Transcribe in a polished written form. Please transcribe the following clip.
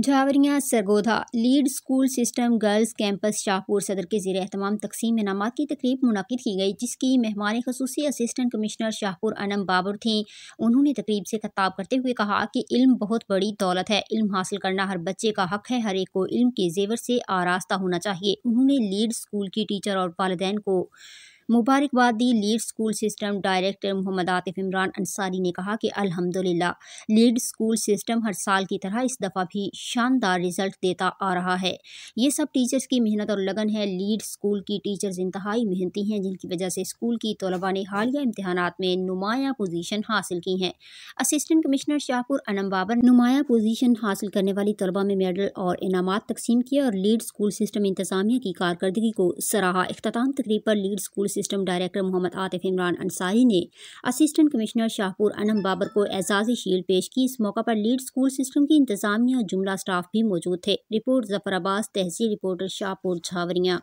झावरियाँ Sargodha lead school system girls campus Shahpur Sadar के ज़ेर एहतमाम तकसीम इनामात की तकरीब मुनक़िद की गई, जिसकी मेहमान ख़ुसूसी असिस्टेंट कमिश्नर शाहपुर अनम बाबर थीं। उन्होंने तकरीब से खिताब करते हुए कहा कि इल्म बहुत बड़ी दौलत है, इल्म हासिल करना हर बच्चे का हक़ है, हर एक को इल्म के ज़ेवर से आरास्ता होना चाहिए। उन्होंने लीड स्कूल की टीचर और वालिदैन को मुबारकबाद दी। Lead school system director Mohammad Atif Imran Ansari ने कहा कि अल्हम्दुलिल्लाह लीड स्कूल सिस्टम हर साल की तरह इस दफ़ा भी शानदार रिजल्ट देता आ रहा है। ये सब टीचर्स की मेहनत और लगन है। लीड स्कूल की टीचर्स इंतहाई मेहनती हैं, जिनकी वजह से स्कूल की तलबा ने हालिया इम्तहानात में नुमायाँ पोजीशन हासिल की हैं। असिस्टेंट कमिश्नर शाहपुर अनम बाबर नुमायाँ पोजीशन हासिल करने वाली तलबा में मेडल और इनामात तकसीम किए और लीड स्कूल सिस्टम इंतजामिया की कारकर्दगी को सराहा। इख्तिताम तकरीब पर lead school system director Mohammad Atif Imran Ansari ने असिस्टेंट कमिश्नर शाहपुर अनम बाबर को एजाज़ी शील्ड पेश की। इस मौका पर लीड स्कूल सिस्टम की इंतजामिया जुमला स्टाफ भी मौजूद थे। रिपोर्ट जफर अब्बास, तहसील रिपोर्टर शाहपुर झावरियाँ।